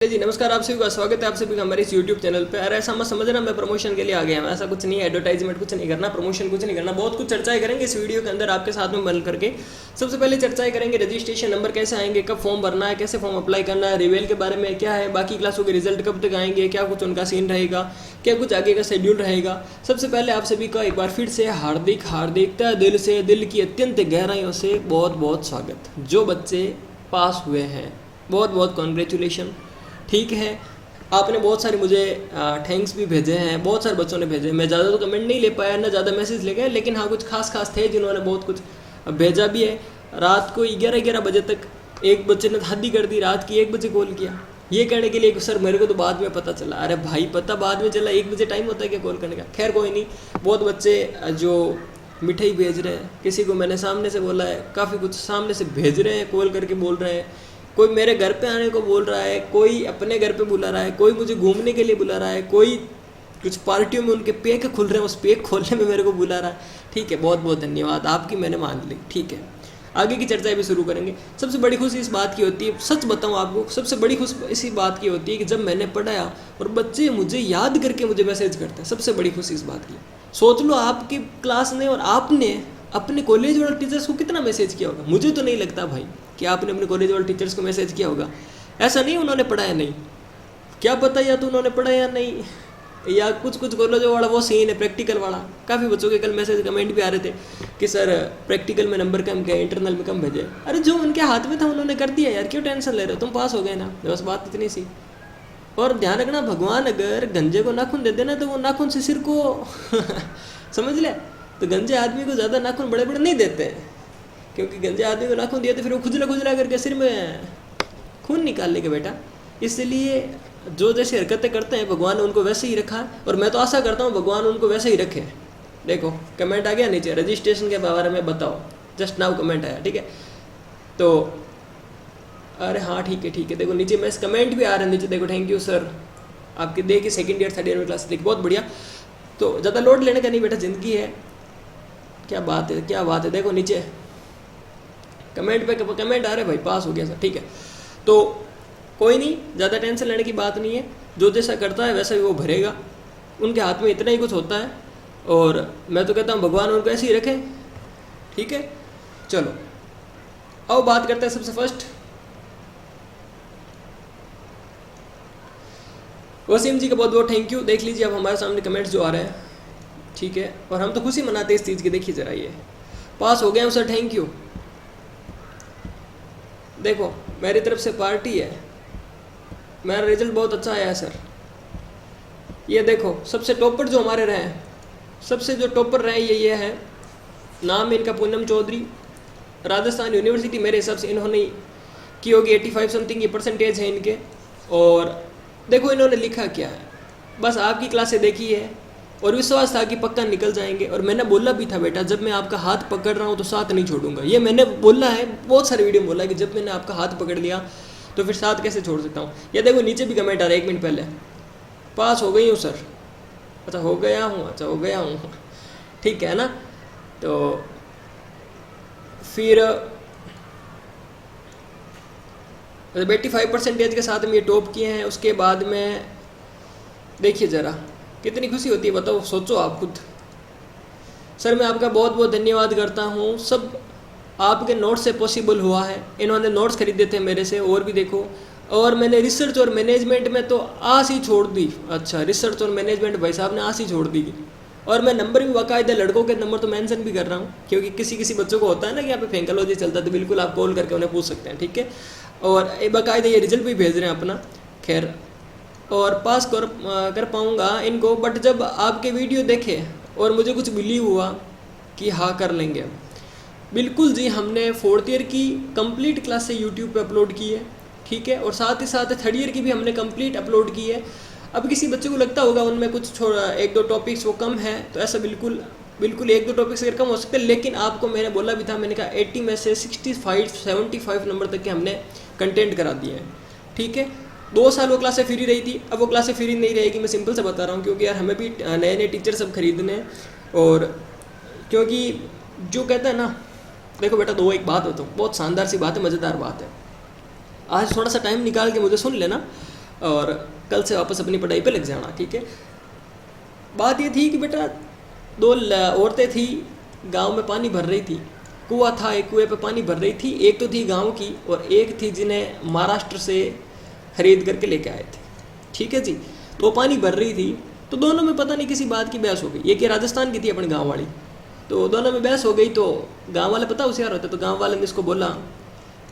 जी नमस्कार, आप सभी का स्वागत है आप सभी का हमारे इस YouTube चैनल पे। अरे ऐसा मत समझना मैं प्रमोशन के लिए आ गया हूँ, ऐसा कुछ नहीं है। एडवर्टाइजमेंट कुछ नहीं करना, प्रमोशन कुछ नहीं करना, बहुत कुछ चर्चाएं करेंगे इस वीडियो के अंदर आपके साथ में बन करके। सबसे पहले चर्चाएं करेंगे रजिस्ट्रेशन नंबर कैसे आएंगे, कब फॉर्म भरना है, कैसे फॉर्म अप्लाई करना है, रिवेल के बारे में क्या है, बाकी क्लासों के रिजल्ट कब तक आएंगे, क्या कुछ उनका सीन रहेगा, क्या कुछ आगे का शेड्यूल रहेगा। सबसे पहले आप सभी का एक बार फिर से हार्दिक हार्दिकता दिल से, दिल की अत्यंत गहराइयों से बहुत बहुत स्वागत। जो बच्चे पास हुए हैं बहुत बहुत कॉन्ग्रेचुलेशन। ठीक है, आपने बहुत सारे मुझे थैंक्स भी भेजे हैं, बहुत सारे बच्चों ने भेजे। मैं ज़्यादा तो कमेंट नहीं ले पाया, ना ज़्यादा मैसेज ले गए, लेकिन हाँ कुछ खास थे जिन्होंने बहुत कुछ भेजा भी है। रात को 11 बजे तक एक बच्चे ने हद ही कर दी, रात की 1 बजे कॉल किया ये कहने के लिए कि सर मेरे को तो बाद में पता चला। अरे भाई पता बाद में चला, 1 बजे टाइम होता है क्या कॉल करने का। खैर कोई नहीं, बहुत बच्चे जो मिठाई भेज रहे हैं, किसी को मैंने सामने से बोला है, काफ़ी कुछ सामने से भेज रहे हैं, कॉल करके बोल रहे हैं। कोई मेरे घर पे आने को बोल रहा है, कोई अपने घर पे बुला रहा है, कोई मुझे घूमने के लिए बुला रहा है, कोई कुछ पार्टियों में उनके पेक खुल रहे हैं, उस पेक खोलने में मेरे को बुला रहा है। ठीक है, बहुत बहुत धन्यवाद आपकी, मैंने मान ली। ठीक है, आगे की चर्चा भी शुरू करेंगे। सबसे बड़ी खुशी इस बात की होती है, सच बताऊं आपको, सबसे बड़ी खुशी इसी बात की होती है कि जब मैंने पढ़ाया और बच्चे मुझे याद करके मुझे मैसेज करते हैं। सबसे बड़ी खुशी इस बात की। सोच लो आपकी क्लास ने और आपने अपने कॉलेज वाले टीचर्स को कितना मैसेज किया होगा। मुझे तो नहीं लगता भाई कि आपने अपने कॉलेज वाले टीचर्स को मैसेज किया होगा। ऐसा नहीं उन्होंने पढ़ाया नहीं, क्या पता या तो उन्होंने पढ़ाया नहीं, या कुछ कॉलेज वाला वो सीन है प्रैक्टिकल वाला। काफ़ी बच्चों के कल मैसेज कमेंट भी आ रहे थे कि सर प्रैक्टिकल में नंबर कम गए, इंटरनल में कम भेजे। अरे जो उनके हाथ में था उन्होंने कर दिया यार, क्यों टेंशन ले रहे हो, तुम पास हो गए ना, बस बात इतनी सी। और ध्यान रखना, भगवान अगर गंजे को नाखून दे देना तो वो नाखून से सिर को समझ ले, तो गंजे आदमी को ज़्यादा नाखून बड़े बड़े नहीं देते हैं, क्योंकि गंजे आदमी को नाखून दिया तो फिर वो खुजला करके सिर में खून निकाल लेंगे बेटा। इसलिए जो जैसी हरकतें करते हैं भगवान ने उनको वैसे ही रखा, और मैं तो आशा करता हूँ भगवान उनको वैसे ही रखे। देखो कमेंट आ गया नीचे, रजिस्ट्रेशन के बारे में बताओ, जस्ट नाउ कमेंट आया। ठीक है, तो अरे हाँ ठीक है, देखो नीचे मैं कमेंट भी आ रहा है नीचे, देखो थैंक यू सर आपके देखिए सेकंड ईयर थर्ड ईयर में क्लास देखिए, बहुत बढ़िया। तो ज़्यादा लोड लेने का नहीं बेटा, ज़िंदगी है, क्या बात है। देखो नीचे कमेंट पे कमेंट आ रहे भाई, पास हो गया सर। ठीक है, तो कोई नहीं, ज़्यादा टेंशन लेने की बात नहीं है। जो जैसा करता है वैसा ही वो भरेगा, उनके हाथ में इतना ही कुछ होता है, और मैं तो कहता हूँ भगवान उनको ऐसे ही रखे। ठीक है, चलो अब बात करते हैं सबसे फर्स्ट वसीम जी का बहुत बहुत थैंक यू। देख लीजिए अब हमारे सामने कमेंट्स जो आ रहे हैं। ठीक है, और हम तो खुशी मनाते हैं इस चीज़ की। देखिए ज़रा, ये पास हो गए हैं सर, थैंक यू। देखो मेरी तरफ से पार्टी है, मेरा रिजल्ट बहुत अच्छा आया है सर। ये देखो सबसे टॉपर जो हमारे रहे हैं, सबसे जो टॉपर रहे ये है, नाम इनका पूनम चौधरी, राजस्थान यूनिवर्सिटी। मेरे हिसाब से इन्होंने की होगी 85 समथिंग ये परसेंटेज है इनके। और देखो इन्होंने लिखा क्या है, बस आपकी क्लासें देखी है और विश्वास था कि पक्का निकल जाएंगे। और मैंने बोला भी था बेटा, जब मैं आपका हाथ पकड़ रहा हूँ तो साथ नहीं छोड़ूंगा। ये मैंने बोला है, बहुत सारे वीडियो में बोला है कि जब मैंने आपका हाथ पकड़ लिया तो फिर साथ कैसे छोड़ सकता हूँ। ये देखो नीचे भी कमेंट आ रहा है 1 मिनट पहले, पास हो गई हूँ सर। अच्छा हो गया हूँ, ठीक है ना। तो फिर 85 परसेंटेज के साथ में ये टॉप किए हैं। उसके बाद में देखिए ज़रा कितनी खुशी होती है, बताओ, सोचो आप खुद। सर मैं आपका बहुत बहुत धन्यवाद करता हूँ, सब आपके नोट्स से पॉसिबल हुआ है। इन्होंने नोट्स खरीदे थे मेरे से, और भी देखो। और मैंने रिसर्च और मैनेजमेंट में तो आस ही छोड़ दी। अच्छा रिसर्च और मैनेजमेंट भाई साहब ने आस ही छोड़ दी। और मैं नंबर भी बाकायदा लड़कों के नंबर तो मेंशन भी कर रहा हूँ, क्योंकि किसी बच्चों को होता है ना कि यहाँ पे फेंकलॉजी चलता है, तो बिल्कुल आप कॉल करके उन्हें पूछ सकते हैं। ठीक है, और बाकायदा ये रिजल्ट भी भेज रहे हैं अपना। खैर, और पास कर पाऊँगा इनको, बट जब आपके वीडियो देखे और मुझे कुछ बिलीव हुआ कि हाँ कर लेंगे। बिल्कुल जी, हमने 4th ईयर की कंप्लीट क्लास से यूट्यूब पे अपलोड की है। ठीक है, और साथ ही साथ 3rd ईयर की भी हमने कंप्लीट अपलोड की है। अब किसी बच्चे को लगता होगा उनमें कुछ 1-2 टॉपिक्स वो कम है, तो ऐसा बिल्कुल 1-2 टॉपिक्स अगर कम हो सकते हैं, लेकिन आपको मैंने बोला भी था, मैंने कहा 80 में से 65-75 नंबर तक के हमने कंटेंट करा दिए हैं। ठीक है, 2 साल वो क्लासें फ्री रही थी, अब वो क्लासें फ्री नहीं रहेगी। मैं सिंपल से बता रहा हूँ, क्योंकि यार हमें भी नए टीचर सब खरीदने हैं। और क्योंकि जो कहता है ना, देखो बेटा दो एक बात बताऊँ, बहुत शानदार सी बात है, मज़ेदार बात है। आज थोड़ा सा टाइम निकाल के मुझे सुन लेना। और कल से वापस अपनी पढ़ाई पे लग जाना, ठीक है। बात ये थी कि बेटा 2 औरतें थी, गांव में पानी भर रही थी, कुआं था, एक कुएं पे पानी भर रही थी। एक तो थी गांव की और एक थी जिन्हें महाराष्ट्र से खरीद करके लेके आए थे, ठीक है जी। तो पानी भर रही थी, तो दोनों में पता नहीं किसी बात की बहस हो गई। ये कि राजस्थान की थी अपने गांव वाली, तो दोनों में बहस हो गई। तो गांव वाले पता होशियार होते, तो गांव वाले ने इसको बोला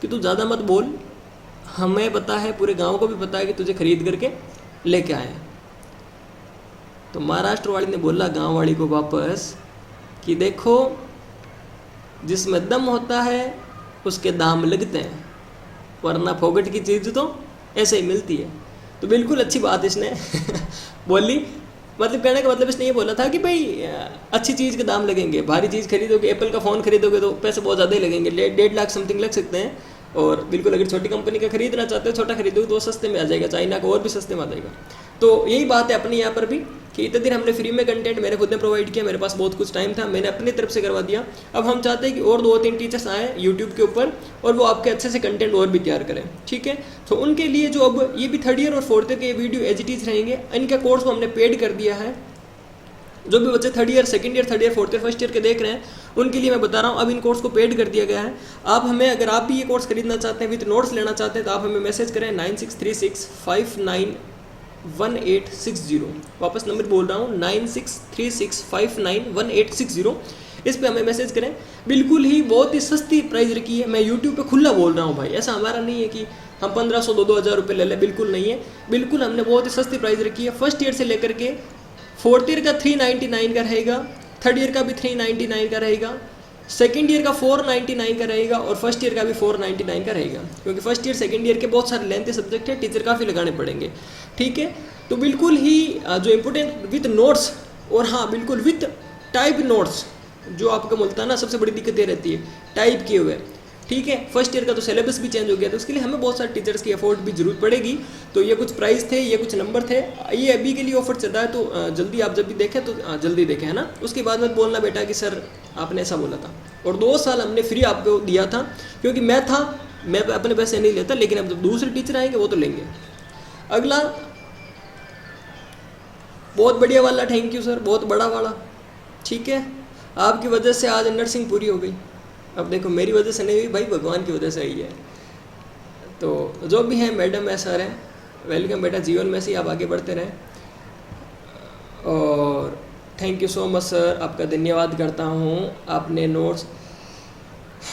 कि तू ज़्यादा मत बोल, हमें पता है, पूरे गांव को भी पता है कि तुझे खरीद करके लेके आए हैं। तो महाराष्ट्र वाली ने बोला गांव वाली को वापस कि देखो, जिसमें दम होता है उसके दाम लगते हैं, वरना फोगट की चीज़ तो ऐसे ही मिलती है। तो बिल्कुल अच्छी बात इसने बोली। मतलब कहने का मतलब इसने ये बोला था कि भाई अच्छी चीज़ के दाम लगेंगे, भारी चीज़ खरीदोगे, एप्पल का फ़ोन खरीदोगे तो पैसे बहुत ज़्यादा ही लगेंगे, 1.5 लाख समथिंग लग सकते हैं। और बिल्कुल अगर छोटी कंपनी का खरीदना चाहते हो, छोटा खरीदोगे तो वो सस्ते में आ जाएगा, चाइना का और भी सस्ते में आ जाएगा। तो यही बात है अपने यहाँ पर भी कि इतने दिन हमने फ्री में कंटेंट मेरे खुद ने प्रोवाइड किया, मेरे पास बहुत कुछ टाइम था, मैंने अपनी तरफ से करवा दिया। अब हम चाहते हैं कि और 2-3 टीचर्स आए यूट्यूब के ऊपर और वो आपके अच्छे से कंटेंट और भी तैयार करें, ठीक है। तो उनके लिए जो अब ये भी 3rd ईयर और 4th ईयर के वीडियो एज इट इज रहेंगे, इनका कोर्स को हमने पेड कर दिया है। जो भी बच्चे 3rd year, 2nd year, 3rd year, 4th year, 1st year के देख रहे हैं, उनके लिए मैं बता रहा हूँ अब इन कोर्स को पेड कर दिया गया है। आप हमें, अगर आप भी ये कोर्स खरीदना चाहते हैं, विद नोट्स लेना चाहते हैं, तो आप हमें मैसेज करें 9636591860। वापस नंबर बोल रहा हूँ 9636591860। इस पे हमें मैसेज करें। बिल्कुल ही बहुत ही सस्ती प्राइस रखी है, मैं यूट्यूब पे खुला बोल रहा हूँ भाई, ऐसा हमारा नहीं है कि हम 1500 2-2000 रुपये ले लें, बिल्कुल नहीं है। बिल्कुल हमने बहुत ही सस्ती प्राइस रखी है। 1st ईयर से लेकर के 4th ईयर का 399 का रहेगा, 3rd ईयर का भी 399 का रहेगा, 2nd ईयर का 499 का रहेगा और 1st ईयर का भी 499 का रहेगा। क्योंकि 1st ईयर 2nd ईयर के बहुत सारे लेंथी सब्जेक्ट है, टीचर काफ़ी लगाने पड़ेंगे, ठीक है। तो बिल्कुल ही जो इम्पोर्टेंट विथ नोट्स, और हाँ बिल्कुल विथ टाइप नोट्स, जो आपका मिलता है ना, सबसे बड़ी दिक्कत ये रहती है टाइप किए हुए, ठीक है। 1st ईयर का तो सिलेबस भी चेंज हो गया, तो उसके लिए हमें बहुत सारे टीचर्स की एफर्ट भी जरूरत पड़ेगी। तो ये कुछ प्राइस थे, ये कुछ नंबर थे, ये अभी के लिए ऑफर चल रहा है। तो जल्दी आप जब भी देखें तो जल्दी देखें, है ना। उसके बाद मत बोलना बेटा कि सर आपने ऐसा बोला था। और 2 साल हमने फ्री आपको दिया था, क्योंकि मैं अपने पैसे नहीं लेता, लेकिन अब जब दूसरे टीचर आएंगे वो तो लेंगे। अगला बहुत बढ़िया वाला, थैंक यू सर, बहुत बड़ा वाला, ठीक है। आपकी वजह से आज नर्सिंग पूरी हो गई। अब देखो मेरी वजह से नहीं हुई भाई, भगवान की वजह से ही है। तो जो भी हैं मैडम है, सर हैं, वेलकम बेटा, जीवन में से आप आगे बढ़ते रहें। और thank you so much sir, आपका धन्यवाद करता हूँ। आपने नोट्स,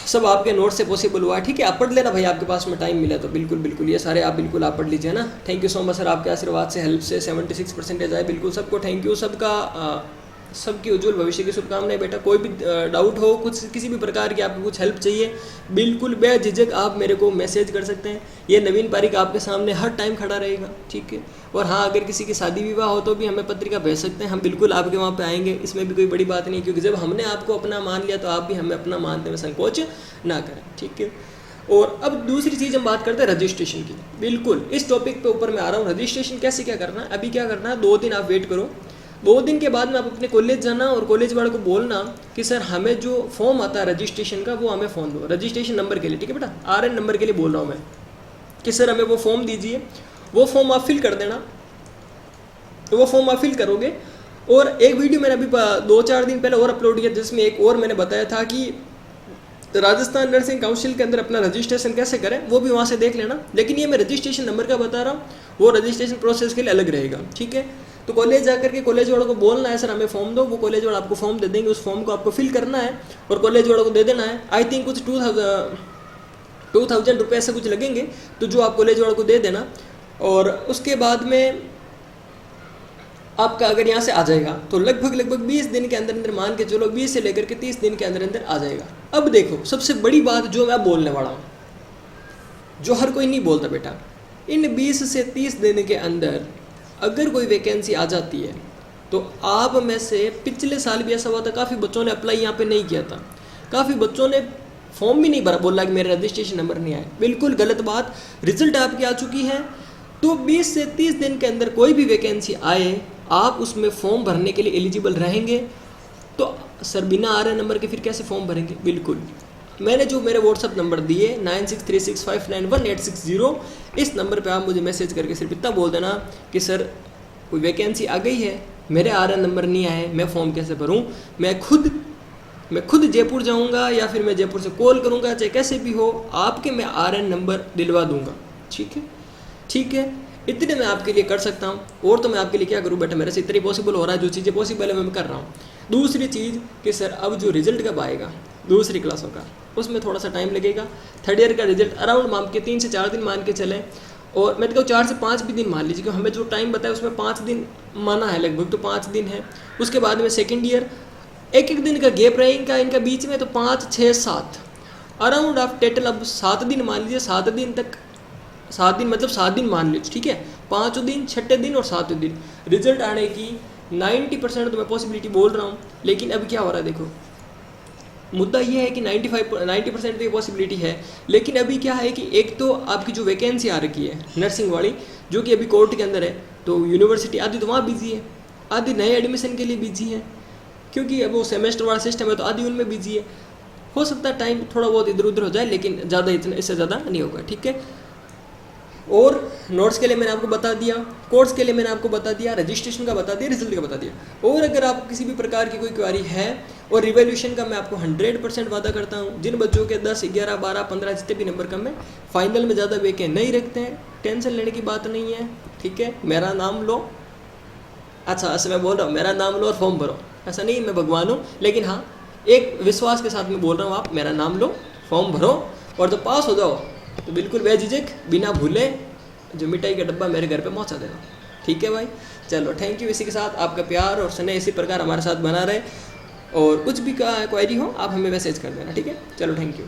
सब आपके नोट्स से पॉसिबल हुआ, ठीक है। आप पढ़ लेना भाई, आपके पास में टाइम मिला तो बिल्कुल बिल्कुल ये सारे आप बिल्कुल आप पढ़ लीजिए ना। Thank you so much sir, आपके आशीर्वाद से, हेल्प से 76% आए, बिल्कुल सबको थैंक यू। सबकी उज्जवल भविष्य की शुभकामनाएं बेटा। कोई भी डाउट हो, कुछ किसी भी प्रकार की आपको कुछ हेल्प चाहिए, बिल्कुल बेझिझक आप मेरे को मैसेज कर सकते हैं। ये नवीन पारिक आपके सामने हर टाइम खड़ा रहेगा, ठीक है। और हाँ, अगर किसी की शादी विवाह हो तो भी हमें पत्रिका भेज सकते हैं, हम बिल्कुल आपके वहाँ पे आएंगे, इसमें भी कोई बड़ी बात नहीं है। क्योंकि जब हमने आपको अपना मान लिया तो आप भी हमें अपना मानने में संकोच ना करें, ठीक है। और अब दूसरी चीज़ हम बात करते हैं रजिस्ट्रेशन की। बिल्कुल इस टॉपिक पे ऊपर मैं आ रहा हूँ, रजिस्ट्रेशन कैसे क्या करना है। अभी क्या करना है, 2 दिन आप वेट करो, 2 दिन के बाद में आप अपने कॉलेज जाना और कॉलेज वाले को बोलना कि सर हमें जो फॉर्म आता है रजिस्ट्रेशन का, वो हमें फॉर्म दो, रजिस्ट्रेशन नंबर के लिए, ठीक है बेटा, RN नंबर के लिए बोल रहा हूँ मैं, कि सर हमें वो फॉर्म दीजिए। वो फॉर्म आप फिल कर देना, तो वो फॉर्म आप फिल करोगे। और एक वीडियो मैंने अभी 2-4 दिन पहले और अपलोड किया, जिसमें एक और मैंने बताया था कि राजस्थान नर्सिंग काउंसिल के अंदर अपना रजिस्ट्रेशन कैसे करें, वो भी वहाँ से देख लेना। लेकिन ये मैं रजिस्ट्रेशन नंबर का बता रहा हूँ, वो रजिस्ट्रेशन प्रोसेस के लिए अलग रहेगा, ठीक है। तो कॉलेज जाकर के कॉलेज वालों को बोलना है सर हमें फॉर्म दो, वो कॉलेज वाले आपको फॉर्म दे देंगे, उस फॉर्म को आपको फिल करना है और कॉलेज वालों को दे देना है। आई थिंक कुछ 2000 रुपये ऐसे कुछ लगेंगे, तो जो आप कॉलेज वालों को दे देना। और उसके बाद में आपका अगर यहाँ से आ जाएगा तो लगभग 20 दिन के अंदर मान के चलो, 20 से लेकर के 30 दिन के अंदर आ जाएगा। अब देखो सबसे बड़ी बात जो मैं बोलने वाला हूँ, जो हर कोई नहीं बोलता बेटा, इन 20 से 30 दिन के अंदर अगर कोई वैकेंसी आ जाती है तो आप में से पिछले साल भी ऐसा हुआ था, काफ़ी बच्चों ने अप्लाई यहाँ पे नहीं किया था, काफ़ी बच्चों ने फॉर्म भी नहीं भरा, बोला कि मेरा रजिस्ट्रेशन नंबर नहीं आया। बिल्कुल गलत बात, रिजल्ट आपकी आ चुकी है। तो 20 से 30 दिन के अंदर कोई भी वैकेंसी आए, आप उसमें फॉर्म भरने के लिए एलिजिबल रहेंगे। तो सर बिना RN नंबर के फिर कैसे फॉर्म भरेंगे? बिल्कुल मैंने जो मेरे व्हाट्सअप नंबर दिए 9636591860, इस नंबर पे आप मुझे मैसेज करके सिर्फ इतना बोल देना कि सर कोई वैकेंसी आ गई है, मेरे RN नंबर नहीं आए, मैं फॉर्म कैसे भरूँ। मैं खुद जयपुर जाऊँगा या फिर मैं जयपुर से कॉल करूँगा, चाहे कैसे भी हो, आपके मैं RN नंबर दिलवा दूँगा। ठीक है, इतने मैं आपके लिए कर सकता हूँ। और तो मैं आपके लिए क्या करूँ बेटा, मेरे से इतनी पॉसिबल हो रहा है, जो चीज़ें पॉसिबल है मैं कर रहा हूँ। दूसरी चीज़ कि सर अब जो रिजल्ट कब आएगा दूसरी क्लासों का, उसमें थोड़ा सा टाइम लगेगा। थर्ड ईयर का रिजल्ट अराउंड मान के 3 से 4 दिन मान के चलें, और मैं तो कहूँ 4 से 5 भी दिन मान लीजिए, क्योंकि हमें जो टाइम बताया उसमें 5 दिन माना है लगभग, तो 5 दिन है। उसके बाद में सेकेंड ईयर, एक दिन का गैप रहेगा इनका बीच में, तो 5, 6, 7 अराउंड आप टोटल अब 7 दिन मान लीजिए। 7 दिन तक, 7 दिन मतलब 7 दिन मान लीजिए, ठीक है। 5 दिन, 6 दिन और 7 दिन रिजल्ट आने की 90% तो मैं पॉसिबिलिटी बोल रहा हूँ। लेकिन अभी क्या हो रहा है देखो, मुद्दा ये है कि 90% तो ये पॉसिबिलिटी है, लेकिन अभी क्या है कि एक तो आपकी जो वैकेंसी आ रखी है नर्सिंग वाली, जो कि अभी कोर्ट के अंदर है, तो यूनिवर्सिटी आधी तो वहाँ बिजी है, आधी नए एडमिशन के लिए बिजी है, क्योंकि अब वो सेमेस्टर वाला सिस्टम है, तो आधी उनमें बिजी है। हो सकता है टाइम थोड़ा बहुत इधर उधर हो जाए, लेकिन ज़्यादा इतना इससे ज़्यादा नहीं होगा, ठीक है। और नोट्स के लिए मैंने आपको बता दिया, कोर्स के लिए मैंने आपको बता दिया, रजिस्ट्रेशन का बता दिया, रिजल्ट का बता दिया। और अगर आपको किसी भी प्रकार की कोई क्वेरी है, और रिवैल्यूएशन का मैं आपको 100% वादा करता हूँ, जिन बच्चों के 10, 11, 12, 15 जितने भी नंबर कम है, फाइनल में ज़्यादा वेके नहीं रखते हैं, टेंशन लेने की बात नहीं है, ठीक है। मेरा नाम लो, अच्छा ऐसे मैं बोल रहा हूँ, मेरा नाम लो और फॉर्म भरो, ऐसा नहीं मैं भगवान हूँ, लेकिन हाँ एक विश्वास के साथ मैं बोल रहा हूँ, आप मेरा नाम लो, फॉर्म भरो, और जब पास हो जाओ तो बिल्कुल बेझिझक बिना भूले जो मिठाई का डब्बा मेरे घर पे पहुंचा देना, ठीक है भाई। चलो थैंक यू। इसी के साथ आपका प्यार और स्नेह इसी प्रकार हमारे साथ बना रहे, और कुछ भी क्वेरी हो आप हमें मैसेज कर देना, ठीक है। चलो थैंक यू।